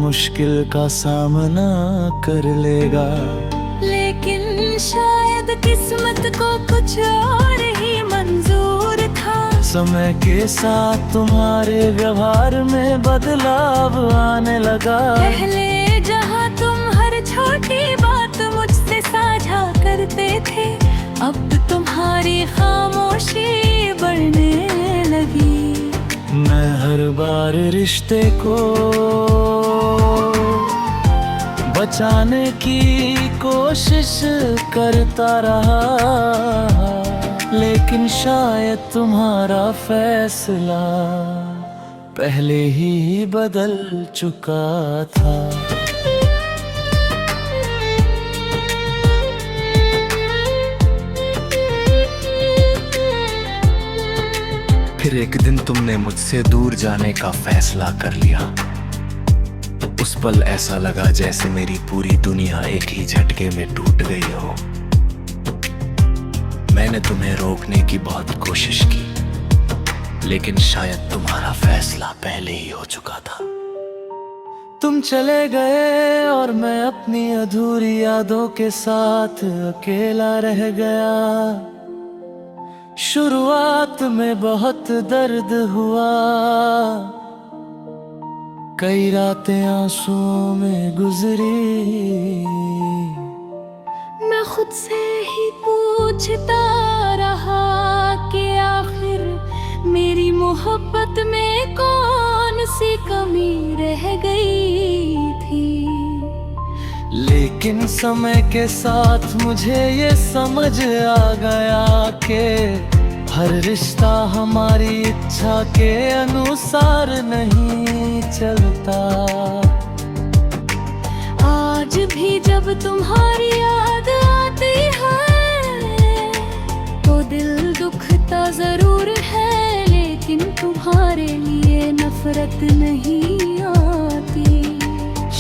मुश्किल का सामना कर लेगा। लेकिन शायद किस्मत को कुछ और ही मंजूर था। समय के साथ तुम्हारे व्यवहार में बदलाव आने लगा। पहले जहाँ तुम हर छोटी बात मुझसे साझा करते थे, अब तुम्हारी खामोशी बढ़ने लगी। मैं हर बार रिश्ते को बचाने की कोशिश करता रहा, लेकिन शायद तुम्हारा फैसला पहले ही बदल चुका था। फिर एक दिन तुमने मुझसे दूर जाने का फैसला कर लिया। उस पल ऐसा लगा जैसे मेरी पूरी दुनिया एक ही झटके में टूट गई हो। मैंने तुम्हें रोकने की बहुत कोशिश की, लेकिन शायद तुम्हारा फैसला पहले ही हो चुका था। तुम चले गए और मैं अपनी अधूरी यादों के साथ अकेला रह गया। शुरुआत में बहुत दर्द हुआ, कई रातें आंसुओं में गुजरी। मैं खुद से ही पूछता रहा कि आखिर मेरी मोहब्बत में कौन सी कमी रह गई थी। लेकिन समय के साथ मुझे ये समझ आ गया कि हर रिश्ता हमारी इच्छा के अनुसार नहीं चलता। आज भी जब तुम्हारी याद आती है तो दिल दुखता जरूर है, लेकिन तुम्हारे लिए नफरत नहीं आती।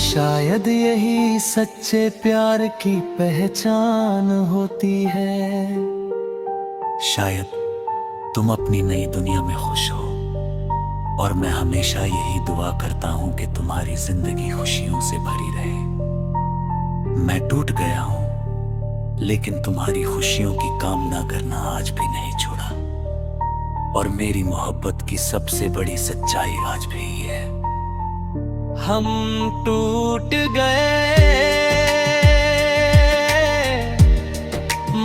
शायद यही सच्चे प्यार की पहचान होती है। शायद तुम अपनी नई दुनिया में खुश हो, और मैं हमेशा यही दुआ करता हूं कि तुम्हारी जिंदगी खुशियों से भरी रहे। मैं टूट गया हूं, लेकिन तुम्हारी खुशियों की कामना करना आज भी नहीं छोड़ा। और मेरी मोहब्बत की सबसे बड़ी सच्चाई आज भी ये है, हम टूट गए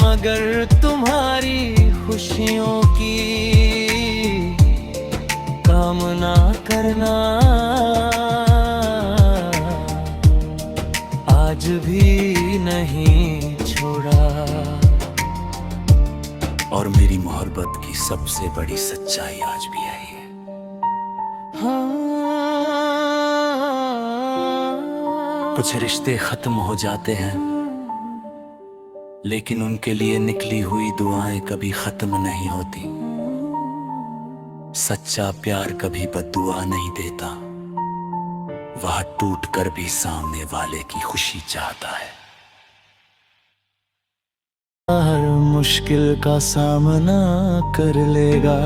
मगर तुम्हारी खुशियों की कामना करना आज भी नहीं छोड़ा। और मेरी मोहब्बत की सबसे बड़ी सच्चाई आज भी है ये। कुछ रिश्ते खत्म हो जाते हैं, लेकिन उनके लिए निकली हुई दुआएं कभी खत्म नहीं होती। सच्चा प्यार कभी बद्दुआ नहीं देता, वह टूट कर भी सामने वाले की खुशी चाहता है। हर मुश्किल का सामना कर लेगा।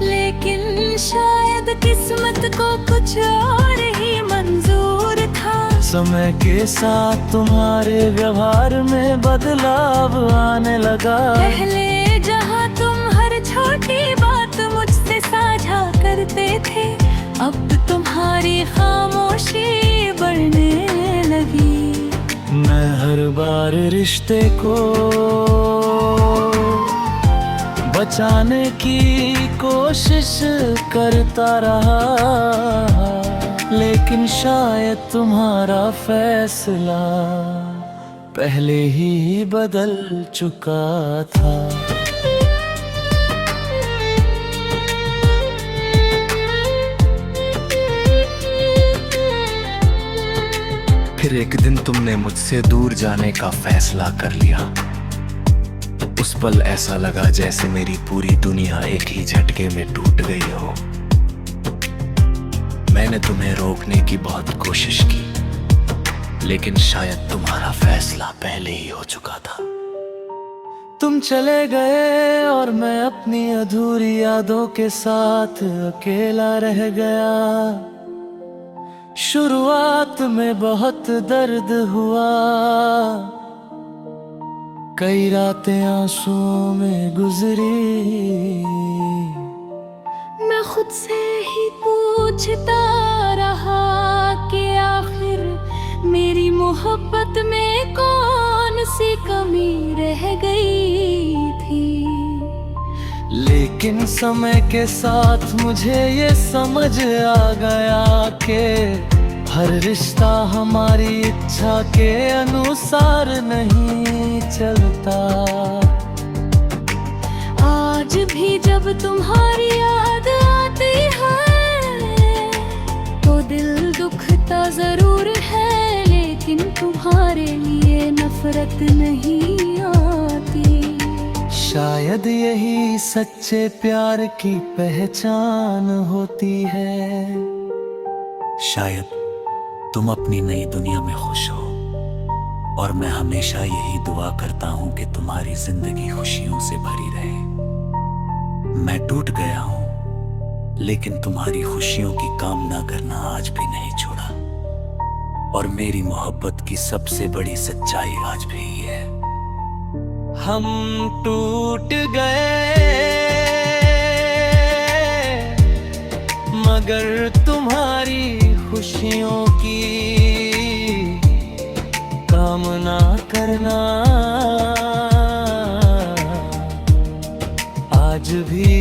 लेकिन शायद किस्मत को कुछ और ही मंजूर था। समय के साथ तुम्हारे व्यवहार में बदलाव आने लगा। पहले जहाँ तुम हर छोटी बात मुझसे साझा करते थे, अब तुम्हारी खामोशी बढ़ने लगी। मैं हर बार रिश्ते को बचाने की कोशिश करता रहा, लेकिन शायद तुम्हारा फैसला पहले ही बदल चुका था। फिर एक दिन तुमने मुझसे दूर जाने का फैसला कर लिया। उस पल ऐसा लगा जैसे मेरी पूरी दुनिया एक ही झटके में टूट गई हो। मैंने तुम्हें रोकने की बहुत कोशिश की, लेकिन शायद तुम्हारा फैसला पहले ही हो चुका था। तुम चले गए और मैं अपनी अधूरी यादों के साथ अकेला रह गया। शुरुआत में बहुत दर्द हुआ, कई रातें आंसुओं में गुजरी। मैं खुद से ही पूछता रहा कि आखिर मेरी मोहब्बत में कौन सी कमी रह गई थी। लेकिन समय के साथ मुझे ये समझ आ गया कि हर रिश्ता हमारी इच्छा के अनुसार नहीं चलता। आज भी जब तुम्हारी याद आती है तो दिल दुखता जरूर है, लेकिन तुम्हारे लिए नफरत नहीं आती। शायद यही सच्चे प्यार की पहचान होती है। शायद तुम अपनी नई दुनिया में खुश हो, और मैं हमेशा यही दुआ करता हूं कि तुम्हारी जिंदगी खुशियों से भरी रहे। मैं टूट गया हूं, लेकिन तुम्हारी खुशियों की कामना करना आज भी नहीं छोड़ा, और मेरी मोहब्बत की सबसे बड़ी सच्चाई आज भी है। हम टूट गए मगर तुम्हारी खुशियों की कामना करना आज भी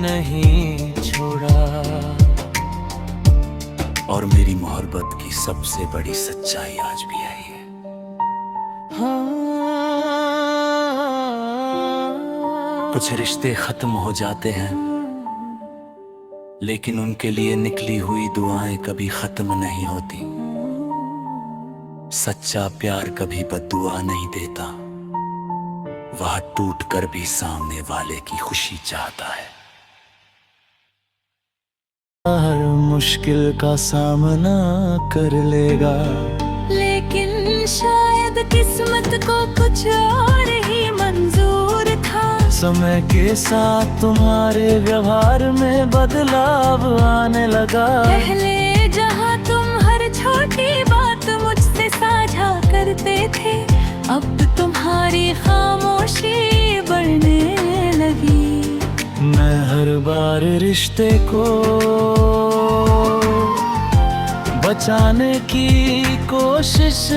नहीं छोड़ा, और मेरी मोहब्बत की सबसे बड़ी सच्चाई आज भी आई है। कुछ रिश्ते खत्म हो जाते हैं, लेकिन उनके लिए निकली हुई दुआएं कभी खत्म नहीं होती। सच्चा प्यार कभी बद्दुआ नहीं देता, वह टूट कर भी सामने वाले की खुशी चाहता है। हर मुश्किल का सामना कर लेगा, लेकिन शायद किस्मत को कुछ और ही मंजूर था। समय के साथ तुम्हारे व्यवहार में बदलाव आने लगा। पहले जहाँ तुम हर छोटी बात मुझसे साझा करते थे, अब तुम्हारी खामोशी बढ़ने लगी। मैं हर बार रिश्ते को बचाने की कोशिश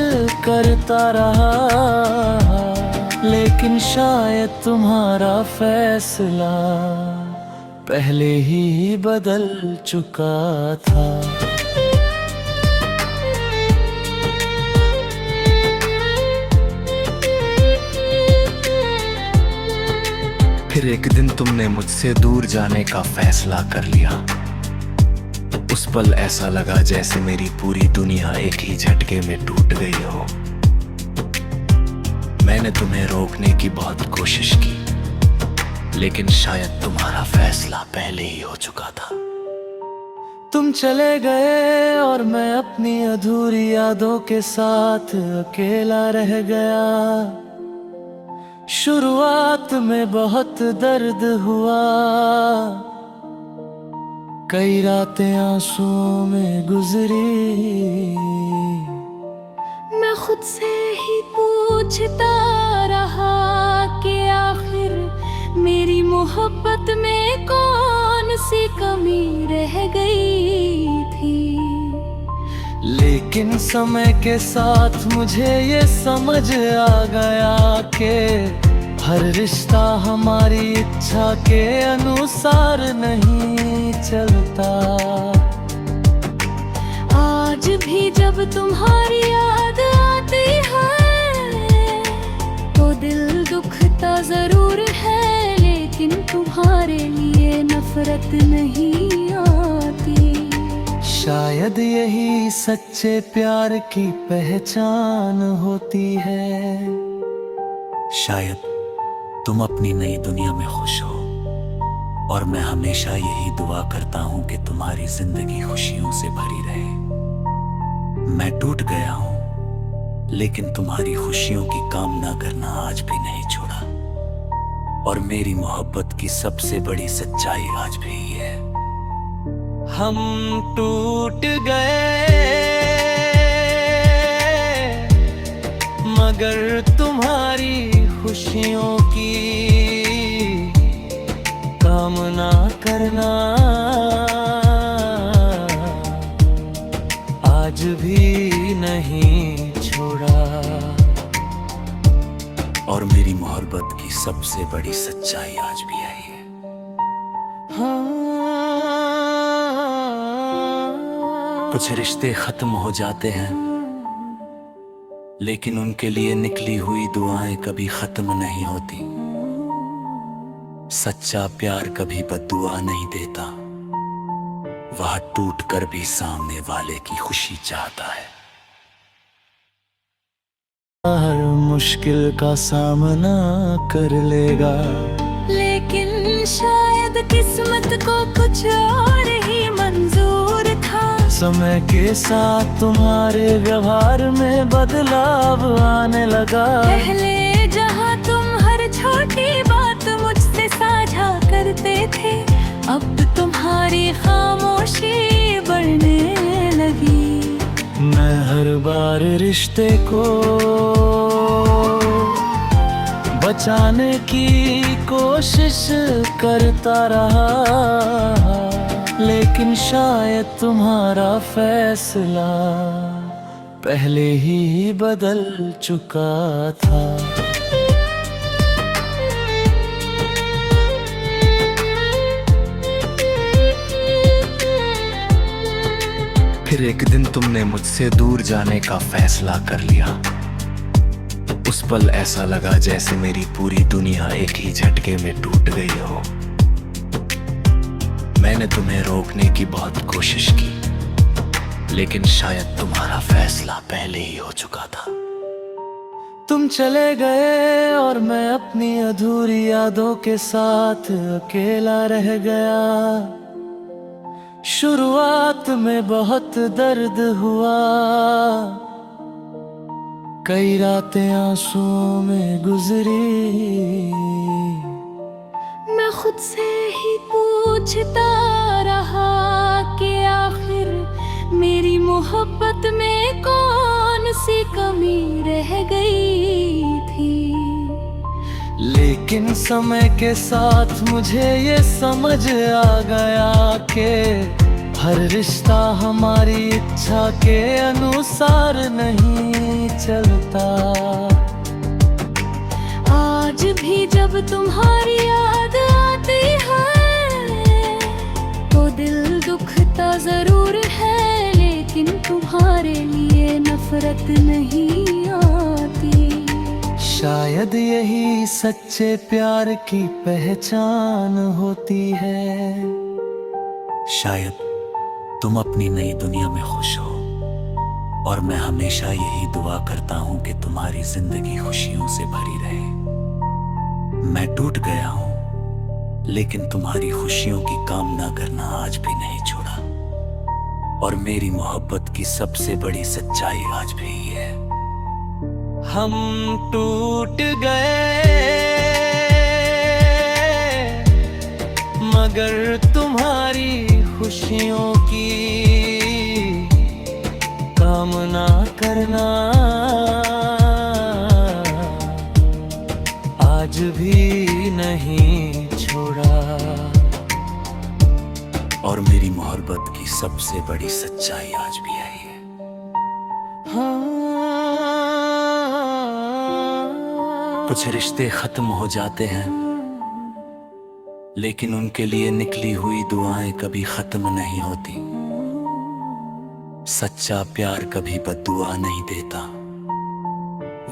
करता रहा, लेकिन शायद तुम्हारा फैसला पहले ही बदल चुका था। फिर एक दिन तुमने मुझसे दूर जाने का फैसला कर लिया। उस पल ऐसा लगा जैसे मेरी पूरी दुनिया एक ही झटके में टूट गई हो। मैंने तुम्हें रोकने की बहुत कोशिश की, लेकिन शायद तुम्हारा फैसला पहले ही हो चुका था। तुम चले गए और मैं अपनी अधूरी यादों के साथ अकेला रह गया। शुरुआत में बहुत दर्द हुआ, कई रातें आंसुओं में गुजरी। मैं खुद से ही पूछता रहा कि आखिर मेरी मोहब्बत में कौन सी कमी रह गई थी। लेकिन समय के साथ मुझे ये समझ आ गया कि हर रिश्ता हमारी इच्छा के अनुसार नहीं चलता। आज भी जब तुम्हारी याद आती है तो दिल दुखता जरूर है, लेकिन तुम्हारे लिए नफरत नहीं आती। शायद यही सच्चे प्यार की पहचान होती है। शायद तुम अपनी नई दुनिया में खुश हो, और मैं हमेशा यही दुआ करता हूं कि तुम्हारी जिंदगी खुशियों से भरी रहे। मैं टूट गया हूं, लेकिन तुम्हारी खुशियों की कामना करना आज भी नहीं छोड़ा, और मेरी मोहब्बत की सबसे बड़ी सच्चाई आज भी है। हम टूट गए मगर तुम्हारी खुशियों की कामना करना आज भी नहीं छोड़ा। और मेरी मोहब्बत की सबसे बड़ी सच्चाई आज भी यही है। कुछ रिश्ते खत्म हो जाते हैं, लेकिन उनके लिए निकली हुई दुआएं कभी खत्म नहीं होती। सच्चा प्यार कभी बद्दुआ नहीं देता, वह टूट कर भी सामने वाले की खुशी चाहता है। हर मुश्किल का सामना कर लेगा, लेकिन शायद किस्मत को कुछ और ही मंजूर था। समय के साथ तुम्हारे व्यवहार में बदलाव आने लगा। पहले जहाँ तुम हर छोटी बात मुझसे साझा करते थे, अब तुम्हारी खामोशी बढ़ने लगी। मैं हर बार रिश्ते को बचाने की कोशिश करता रहा, लेकिन शायद तुम्हारा फैसला पहले ही बदल चुका था। फिर एक दिन तुमने मुझसे दूर जाने का फैसला कर लिया। उस पल ऐसा लगा जैसे मेरी पूरी दुनिया एक ही झटके में टूट गई हो। मैंने तुम्हें रोकने की बहुत कोशिश की, लेकिन शायद तुम्हारा फैसला पहले ही हो चुका था। तुम चले गए और मैं अपनी अधूरी यादों के साथ अकेला रह गया। शुरुआत में बहुत दर्द हुआ, कई रातें आंसुओं में गुजरी। मैं खुद से ही पूछता रहा कि आखिर मेरी मोहब्बत में कौन सी कमी रह गई थी। लेकिन समय के साथ मुझे ये समझ आ गया कि हर रिश्ता हमारी इच्छा के अनुसार नहीं चलता। आज भी जब तुम्हारी याद आती है तो दिल दुखता जरूर है, लेकिन तुम्हारे लिए नफरत नहीं आती। शायद यही सच्चे प्यार की पहचान होती है। शायद तुम अपनी नई दुनिया में खुश हो, और मैं हमेशा यही दुआ करता हूं कि तुम्हारी जिंदगी खुशियों से भरी रहे। मैं टूट गया हूं, लेकिन तुम्हारी खुशियों की कामना करना आज भी नहीं छोड़ा। और मेरी मोहब्बत की सबसे बड़ी सच्चाई आज भी ये है। हम टूट गए, मगर तुम्हारी खुशियों की कामना करना आज भी नहीं छोड़ा। और मेरी मोहब्बत की सबसे बड़ी सच्चाई आज भी यही है। कुछ रिश्ते खत्म हो जाते हैं, लेकिन उनके लिए निकली हुई दुआएं कभी खत्म नहीं होती। सच्चा प्यार कभी बद्दुआ नहीं देता,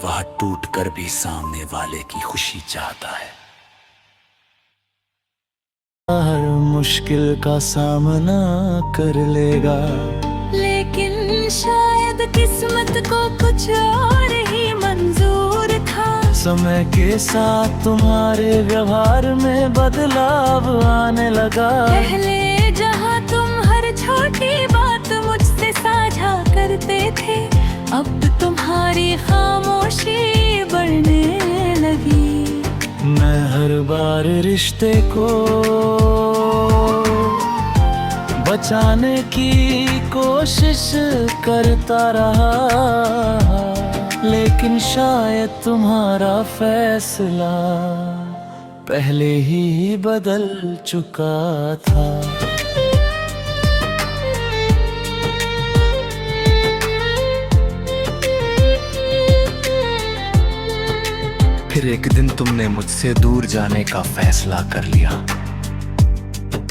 वह टूट कर भी सामने वाले की खुशी चाहता है। हर मुश्किल का सामना कर लेगा, लेकिन शायद किस्मत को कुछ और ही मंजूर था। समय के साथ तुम्हारे व्यवहार में बदलाव आने लगा। पहले जहाँ तुम हर छोटी बात मुझसे साझा करते थे, अब तुम्हारी खामोशी बढ़ने लगी। मैं हर बार रिश्ते को बचाने की कोशिश करता रहा, लेकिन शायद तुम्हारा फैसला पहले ही बदल चुका था। फिर एक दिन तुमने मुझसे दूर जाने का फैसला कर लिया।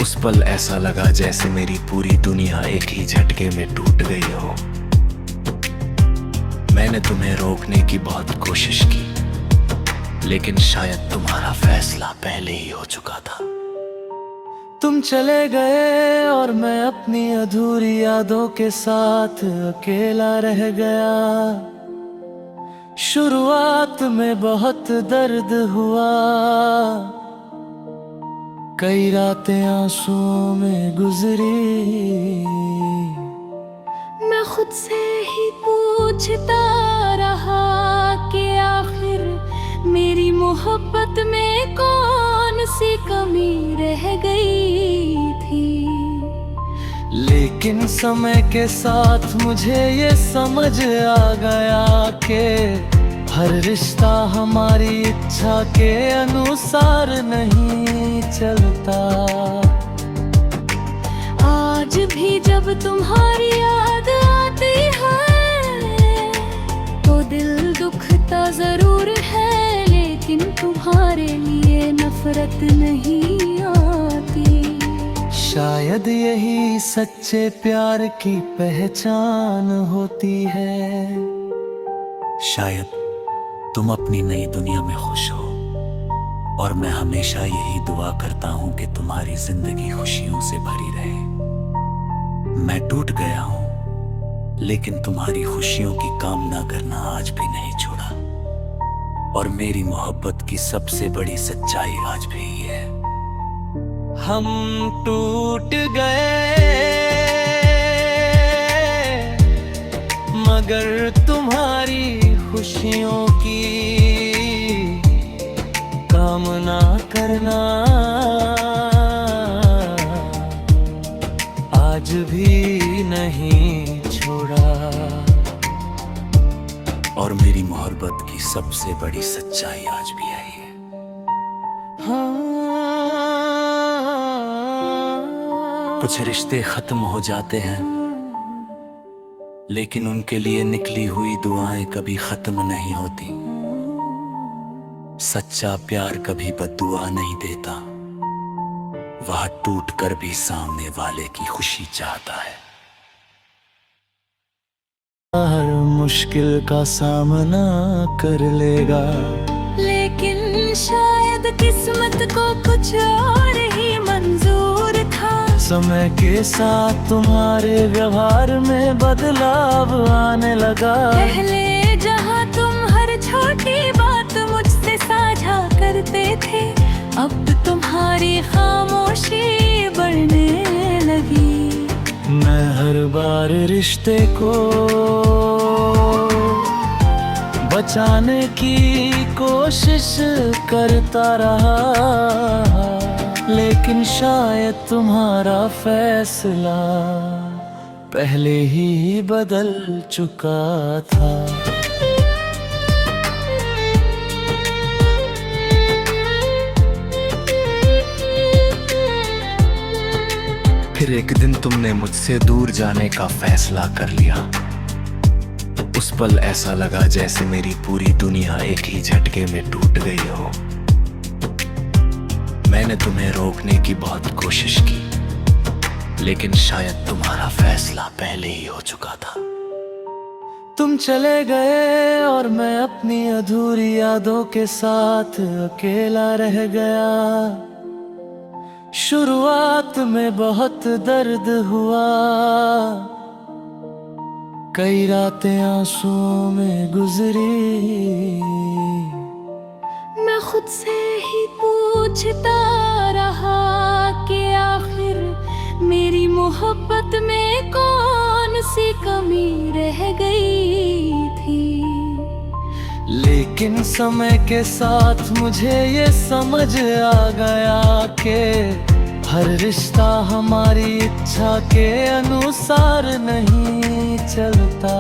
उस पल ऐसा लगा जैसे मेरी पूरी दुनिया एक ही झटके में टूट गई हो। मैंने तुम्हें रोकने की बहुत कोशिश की, लेकिन शायद तुम्हारा फैसला पहले ही हो चुका था। तुम चले गए और मैं अपनी अधूरी यादों के साथ अकेला रह गया। शुरुआत में बहुत दर्द हुआ, कई रातें आंसुओं में गुजरी। मैं खुद से ही पूछता रहा कि आखिर मेरी मोहब्बत में कौन सी कमी रह गई थी। लेकिन समय के साथ मुझे ये समझ आ गया कि हर रिश्ता हमारी इच्छा के अनुसार नहीं चलता। आज भी जब तुम्हारी याद आती है तो दिल दुखता जरूर है, लेकिन तुम्हारे लिए नफरत नहीं आती। शायद यही सच्चे प्यार की पहचान होती है। शायद तुम अपनी नई दुनिया में खुश हो, और मैं हमेशा यही दुआ करता हूं कि तुम्हारी जिंदगी खुशियों से भरी रहे। मैं टूट गया हूं, लेकिन तुम्हारी खुशियों की कामना करना आज भी नहीं छोड़ा, और मेरी मोहब्बत की सबसे बड़ी सच्चाई आज भी है। हम टूट गए मगर तुम्हारी खुशियों की कामना करना आज भी नहीं छोड़ा, और मेरी मोहब्बत की सबसे बड़ी सच्चाई आज भी है। कुछ रिश्ते खत्म हो जाते हैं, लेकिन उनके लिए निकली हुई दुआएं कभी खत्म नहीं होती। सच्चा प्यार कभी बद्दुआ नहीं देता, वह टूट कर भी सामने वाले की खुशी चाहता है। हर मुश्किल का सामना कर लेगा, लेकिन शायद किस्मत को कुछ और ही मंजूर था। समय के साथ तुम्हारे व्यवहार में बदलाव आने लगा। पहले जहाँ तुम हर छोटी बात मुझसे साझा करते थे, अब तुम्हारी खामोशी बढ़ने लगी। मैं हर बार रिश्ते को बचाने की कोशिश करता रहा, लेकिन शायद तुम्हारा फैसला पहले ही बदल चुका था। फिर एक दिन तुमने मुझसे दूर जाने का फैसला कर लिया। उस पल ऐसा लगा जैसे मेरी पूरी दुनिया एक ही झटके में टूट गई हो। मैंने तुम्हें रोकने की बहुत कोशिश की, लेकिन शायद तुम्हारा फैसला पहले ही हो चुका था। तुम चले गए और मैं अपनी अधूरी यादों के साथ अकेला रह गया। शुरुआत में बहुत दर्द हुआ, कई रातें आंसुओं में गुजरी। मैं खुद से ही पूछता रहा कि आखिर मेरी मोहब्बत में कौन सी कमी रह गई थी। लेकिन समय के साथ मुझे ये समझ आ गया कि हर रिश्ता हमारी इच्छा के अनुसार नहीं चलता।